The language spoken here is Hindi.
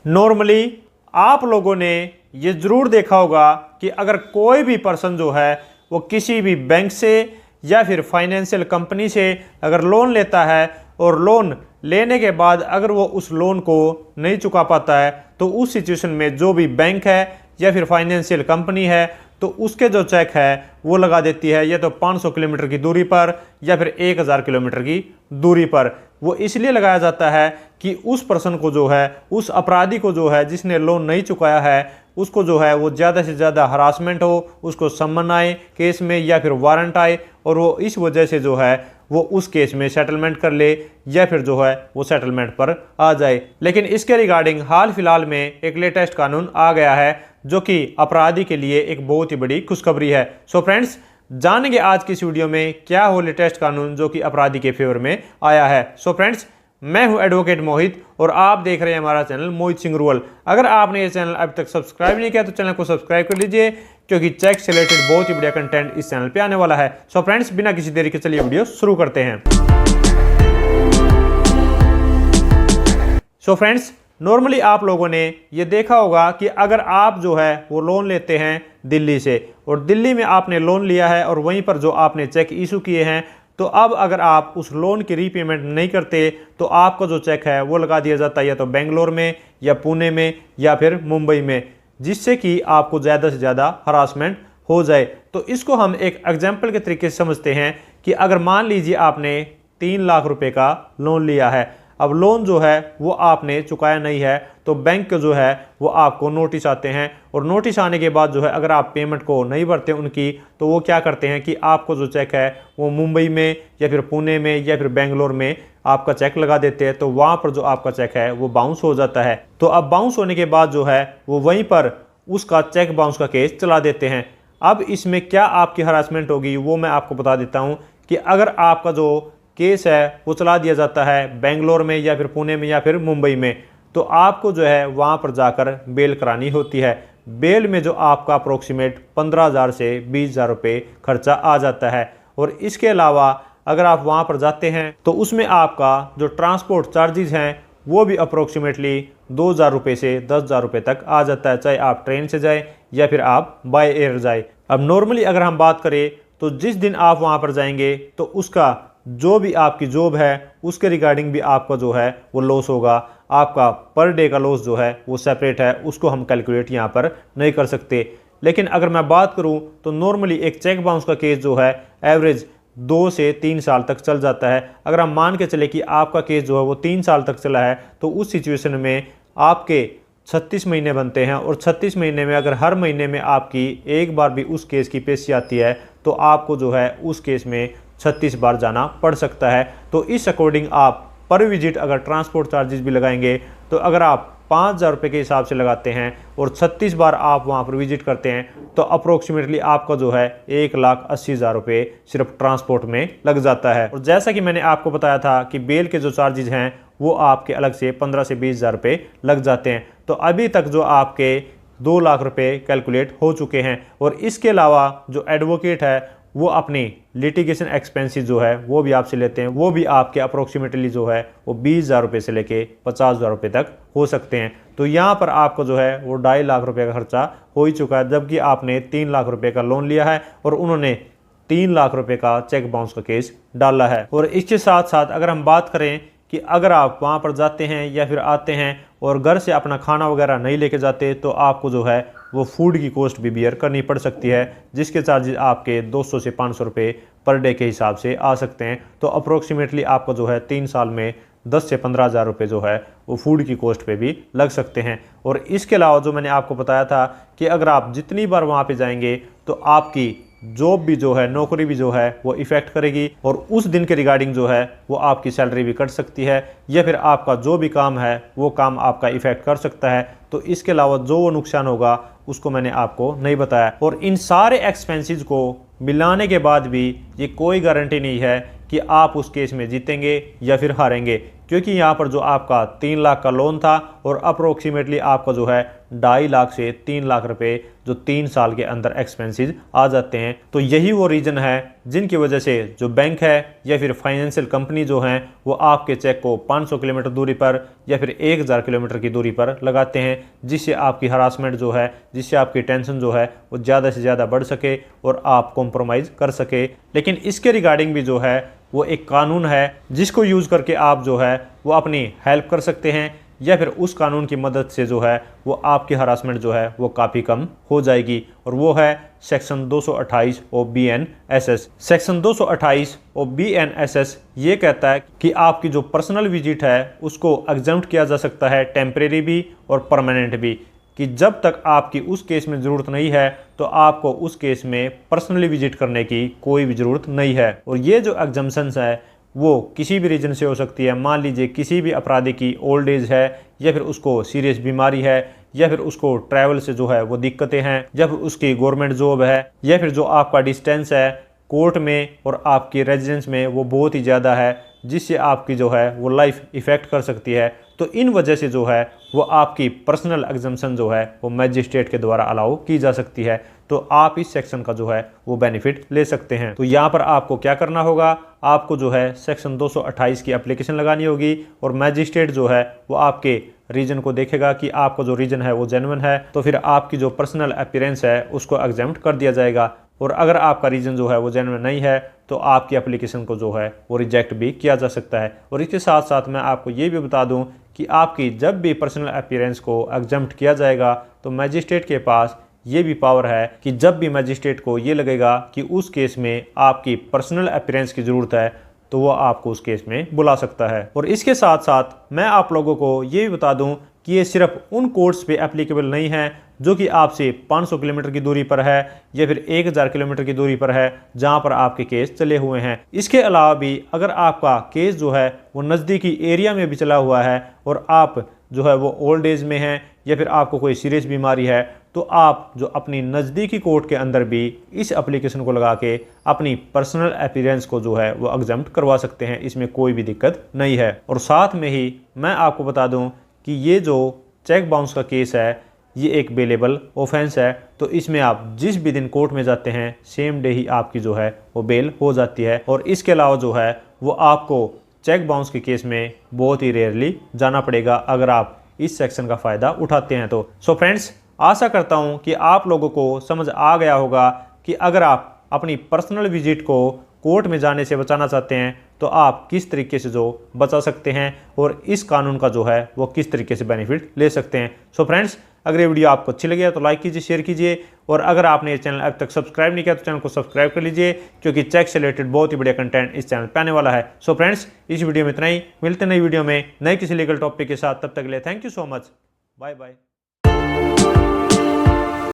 नॉर्मली आप लोगों ने ये ज़रूर देखा होगा कि अगर कोई भी पर्सन जो है वो किसी भी बैंक से या फिर फाइनेंशियल कंपनी से अगर लोन लेता है और लोन लेने के बाद अगर वो उस लोन को नहीं चुका पाता है तो उस सिचुएशन में जो भी बैंक है या फिर फाइनेंशियल कंपनी है तो उसके जो चेक है वो लगा देती है या तो 500 किलोमीटर की दूरी पर या फिर 1000 किलोमीटर की दूरी पर। वो इसलिए लगाया जाता है कि उस पर्सन को जो है, उस अपराधी को जो है जिसने लोन नहीं चुकाया है, उसको जो है वो ज़्यादा से ज़्यादा हरासमेंट हो, उसको सम्मन आए केस में या फिर वारंट आए और वो इस वजह से जो है वो उस केस में सेटलमेंट कर ले या फिर जो है वो सेटलमेंट पर आ जाए। लेकिन इसके रिगार्डिंग हाल फिलहाल में एक लेटेस्ट कानून आ गया है जो कि अपराधी के लिए एक बहुत ही बड़ी खुशखबरी है। सो फ्रेंड्स, जानेंगे आज की इस वीडियो में क्या हो लेटेस्ट कानून जो कि अपराधी के फेवर में आया है। सो फ्रेंड्स, मैं हूं एडवोकेट मोहित और आप देख रहे हैं हमारा चैनल मोहित सिंह रूअल। अगर आपने ये चैनल अभी तक सब्सक्राइब नहीं किया तो चैनल को सब्सक्राइब कर लीजिए क्योंकि चेक से रिलेटेड बहुत ही बढ़िया कंटेंट इस चैनल पे आने वाला है। सो फ्रेंड्स, बिना किसी देरी के चलिए वीडियो शुरू करते हैं। सो फ्रेंड्स, नॉर्मली आप लोगों ने ये देखा होगा कि अगर आप जो है वो लोन लेते हैं दिल्ली से और दिल्ली में आपने लोन लिया है और वहीं पर जो आपने चेक इशू किए हैं, तो अब अगर आप उस लोन की रीपेमेंट नहीं करते तो आपका जो चेक है वो लगा दिया जाता है या तो बेंगलोर में या पुणे में या फिर मुंबई में, जिससे कि आपको ज़्यादा से ज़्यादा हरासमेंट हो जाए। तो इसको हम एक एग्जाम्पल के तरीके से समझते हैं कि अगर मान लीजिए आपने 3 लाख रुपए का लोन लिया है, अब लोन जो है वो आपने चुकाया नहीं है तो बैंक जो है वो आपको नोटिस आते हैं और नोटिस आने के बाद जो है अगर आप पेमेंट को नहीं भरते उनकी तो वो क्या करते हैं कि आपको जो चेक है वो मुंबई में या फिर पुणे में या फिर बेंगलोर में आपका चेक लगा देते हैं। तो वहाँ पर जो आपका चेक है वो बाउंस हो जाता है। तो अब बाउंस होने के बाद जो है वो वहीं पर उसका चेक बाउंस का केस चला देते हैं। अब इसमें क्या आपकी हरासमेंट होगी वो मैं आपको बता देता हूँ कि अगर आपका जो केस है वो चला दिया जाता है बेंगलोर में या फिर पुणे में या फिर मुंबई में, तो आपको जो है वहाँ पर जाकर बेल करानी होती है। बेल में जो आपका अप्रोक्सीमेट 15,000 से 20,000 रुपये खर्चा आ जाता है। और इसके अलावा अगर आप वहाँ पर जाते हैं तो उसमें आपका जो ट्रांसपोर्ट चार्जेस हैं वो भी अप्रोक्सीमेटली 2,000 रुपये से 10,000 रुपये तक आ जाता है, चाहे आप ट्रेन से जाए या फिर आप बाय एयर जाए। अब नॉर्मली अगर हम बात करें तो जिस दिन आप वहाँ पर जाएंगे तो उसका जो भी आपकी जॉब है उसके रिगार्डिंग भी आपका जो है वो लॉस होगा। आपका पर डे का लॉस जो है वो सेपरेट है, उसको हम कैलकुलेट यहाँ पर नहीं कर सकते। लेकिन अगर मैं बात करूँ तो नॉर्मली एक चेक बाउंस का केस जो है एवरेज 2 से 3 साल तक चल जाता है। अगर हम मान के चले कि आपका केस जो है वो 3 साल तक चला है तो उस सिचुएशन में आपके 36 महीने बनते हैं और 36 महीने में अगर हर महीने में आपकी एक बार भी उस केस की पेशी आती है तो आपको जो है उस केस में 36 बार जाना पड़ सकता है। तो इस अकॉर्डिंग आप पर विजिट अगर ट्रांसपोर्ट चार्जेस भी लगाएंगे तो अगर आप 5,000 रुपये के हिसाब से लगाते हैं और 36 बार आप वहाँ पर विजिट करते हैं तो अप्रोक्सीमेटली आपका जो है 1,80,000 रुपये सिर्फ ट्रांसपोर्ट में लग जाता है। और जैसा कि मैंने आपको बताया था कि बेल के जो चार्जेस हैं वो आपके अलग से 15 से 20,000 रुपये लग जाते हैं। तो अभी तक जो आपके 2 लाख रुपये कैलकुलेट हो चुके हैं। और इसके अलावा जो एडवोकेट है वो अपनी लिटिगेशन एक्सपेंसेस जो है वो भी आपसे लेते हैं, वो भी आपके अप्रोक्सीमेटली जो है वो 20,000 रुपये से लेके 50,000 रुपये तक हो सकते हैं। तो यहाँ पर आपको जो है वो 2.5 लाख रुपये का खर्चा हो ही चुका है, जबकि आपने 3 लाख रुपये का लोन लिया है और उन्होंने 3 लाख रुपये का चेक बाउंस का केस डाला है। और इसके साथ साथ अगर हम बात करें कि अगर आप वहाँ पर जाते हैं या फिर आते हैं और घर से अपना खाना वगैरह नहीं लेके जाते तो आपको जो है वो फूड की कॉस्ट भी बियर करनी पड़ सकती है, जिसके चार्जेस आपके 200 से 500 रुपये पर डे के हिसाब से आ सकते हैं। तो अप्रोक्सीमेटली आपको जो है 3 साल में 10 से 15,000 रुपये जो है वो फूड की कॉस्ट पे भी लग सकते हैं। और इसके अलावा जो मैंने आपको बताया था कि अगर आप जितनी बार वहाँ पे जाएंगे तो आपकी जॉब भी जो है, नौकरी भी जो है वो इफ़ेक्ट करेगी और उस दिन के रिगार्डिंग जो है वो आपकी सैलरी भी कट सकती है या फिर आपका जो भी काम है वो काम आपका इफ़ेक्ट कर सकता है। तो इसके अलावा जो वो नुकसान होगा उसको मैंने आपको नहीं बताया। और इन सारे एक्सपेंसेस को मिलाने के बाद भी ये कोई गारंटी नहीं है कि आप उस केस में जीतेंगे या फिर हारेंगे, क्योंकि यहाँ पर जो आपका 3 लाख का लोन था और अप्रोक्सीमेटली आपका जो है 2.5 लाख से 3 लाख रुपए जो 3 साल के अंदर एक्सपेंसेस आ जाते हैं। तो यही वो रीज़न है जिनकी वजह से जो बैंक है या फिर फाइनेंशियल कंपनी जो हैं वो आपके चेक को 500 किलोमीटर दूरी पर या फिर 1000 किलोमीटर की दूरी पर लगाते हैं, जिससे आपकी हरासमेंट जो है, जिससे आपकी टेंशन जो है वो ज़्यादा से ज़्यादा बढ़ सके और आप कॉम्प्रोमाइज़ कर सके। लेकिन इसके रिगार्डिंग भी जो है वो एक कानून है जिसको यूज़ करके आप जो है वो अपनी हेल्प कर सकते हैं, या फिर उस कानून की मदद से जो है वो आपकी हरासमेंट जो है वो काफ़ी कम हो जाएगी, और वो है section 228 of BNSS। Section 228 of BNSS ये कहता है कि आपकी जो पर्सनल विजिट है उसको एग्जम्प्ट किया जा सकता है, टेम्परेरी भी और परमानेंट भी, कि जब तक आपकी उस केस में ज़रूरत नहीं है तो आपको उस केस में पर्सनली विजिट करने की कोई भी ज़रूरत नहीं है। और ये जो एग्जम्पशंस है वो किसी भी रीजन से हो सकती है। मान लीजिए किसी भी अपराधी की ओल्ड एज है, या फिर उसको सीरियस बीमारी है, या फिर उसको ट्रैवल से जो है वो दिक्कतें हैं, या फिर उसकी गवर्नमेंट जॉब है, या फिर जो आपका डिस्टेंस है कोर्ट में और आपकी रेजिडेंस में वो बहुत ही ज़्यादा है, जिससे आपकी जो है वो लाइफ इफ़ेक्ट कर सकती है। तो इन वजह से जो है वो आपकी पर्सनल एग्जम्पशन जो है वो मैजिस्ट्रेट के द्वारा अलाउ की जा सकती है। तो आप इस सेक्शन का जो है वो बेनिफिट ले सकते हैं। तो यहाँ पर आपको क्या करना होगा, आपको जो है सेक्शन 228 की एप्लीकेशन लगानी होगी, और मैजिस्ट्रेट जो है वो आपके रीजन को देखेगा कि आपका जो रीजन है वो जेन्युइन है, तो फिर आपकी जो पर्सनल अपीयरेंस है उसको एग्जम्प्ट कर दिया जाएगा। और अगर आपका रीजन जो है वो जेन्युइन नहीं है तो आपकी एप्लीकेशन को जो है वो रिजेक्ट भी किया जा सकता है। और इसके साथ साथ मैं आपको ये भी बता दूं कि आपकी जब भी पर्सनल अपीयरेंस को एग्जम्प्ट किया जाएगा तो मैजिस्ट्रेट के पास ये भी पावर है कि जब भी मैजिस्ट्रेट को ये लगेगा कि उस केस में आपकी पर्सनल अपीयरेंस की ज़रूरत है तो वो आपको उस केस में बुला सकता है। और इसके साथ साथ मैं आप लोगों को ये भी बता दूं कि ये सिर्फ उन कोर्ट्स पे एप्लीकेबल नहीं है जो कि आपसे 500 किलोमीटर की दूरी पर है या फिर 1000 किलोमीटर की दूरी पर है जहां पर आपके केस चले हुए हैं। इसके अलावा भी अगर आपका केस जो है वो नज़दीकी एरिया में भी चला हुआ है और आप जो है वो ओल्ड एज में हैं या फिर आपको कोई सीरियस बीमारी है, तो आप जो अपनी नज़दीकी कोर्ट के अंदर भी इस एप्लीकेशन को लगा के अपनी पर्सनल अपीयरेंस को जो है वो एग्जम्प्ट करवा सकते हैं। इसमें कोई भी दिक्कत नहीं है। और साथ में ही मैं आपको बता दूं कि ये जो चेक बाउंस का केस है ये एक बेलेबल ऑफेंस है, तो इसमें आप जिस भी दिन कोर्ट में जाते हैं सेम डे ही आपकी जो है वो बेल हो जाती है। और इसके अलावा जो है वो आपको चेक बाउंस के केस में बहुत ही रेयरली जाना पड़ेगा अगर आप इस सेक्शन का फ़ायदा उठाते हैं तो। सो फ्रेंड्स, आशा करता हूं कि आप लोगों को समझ आ गया होगा कि अगर आप अपनी पर्सनल विजिट को कोर्ट में जाने से बचाना चाहते हैं तो आप किस तरीके से जो बचा सकते हैं और इस कानून का जो है वो किस तरीके से बेनिफिट ले सकते हैं। सो फ्रेंड्स, अगर ये वीडियो आपको अच्छी लगी है तो लाइक कीजिए, शेयर कीजिए, और अगर आपने ये चैनल अब तक सब्सक्राइब नहीं किया तो चैनल को सब्सक्राइब कर लीजिए, क्योंकि चेक से रिलेटेड बहुत ही बढ़िया कंटेंट इस चैनल पे आने वाला है। सो फ्रेंड्स, इस वीडियो में इतना ही। मिलते हैं नई वीडियो में नए किसी लीगल टॉपिक के साथ। तब तक के लिए thank you so much. Bye bye.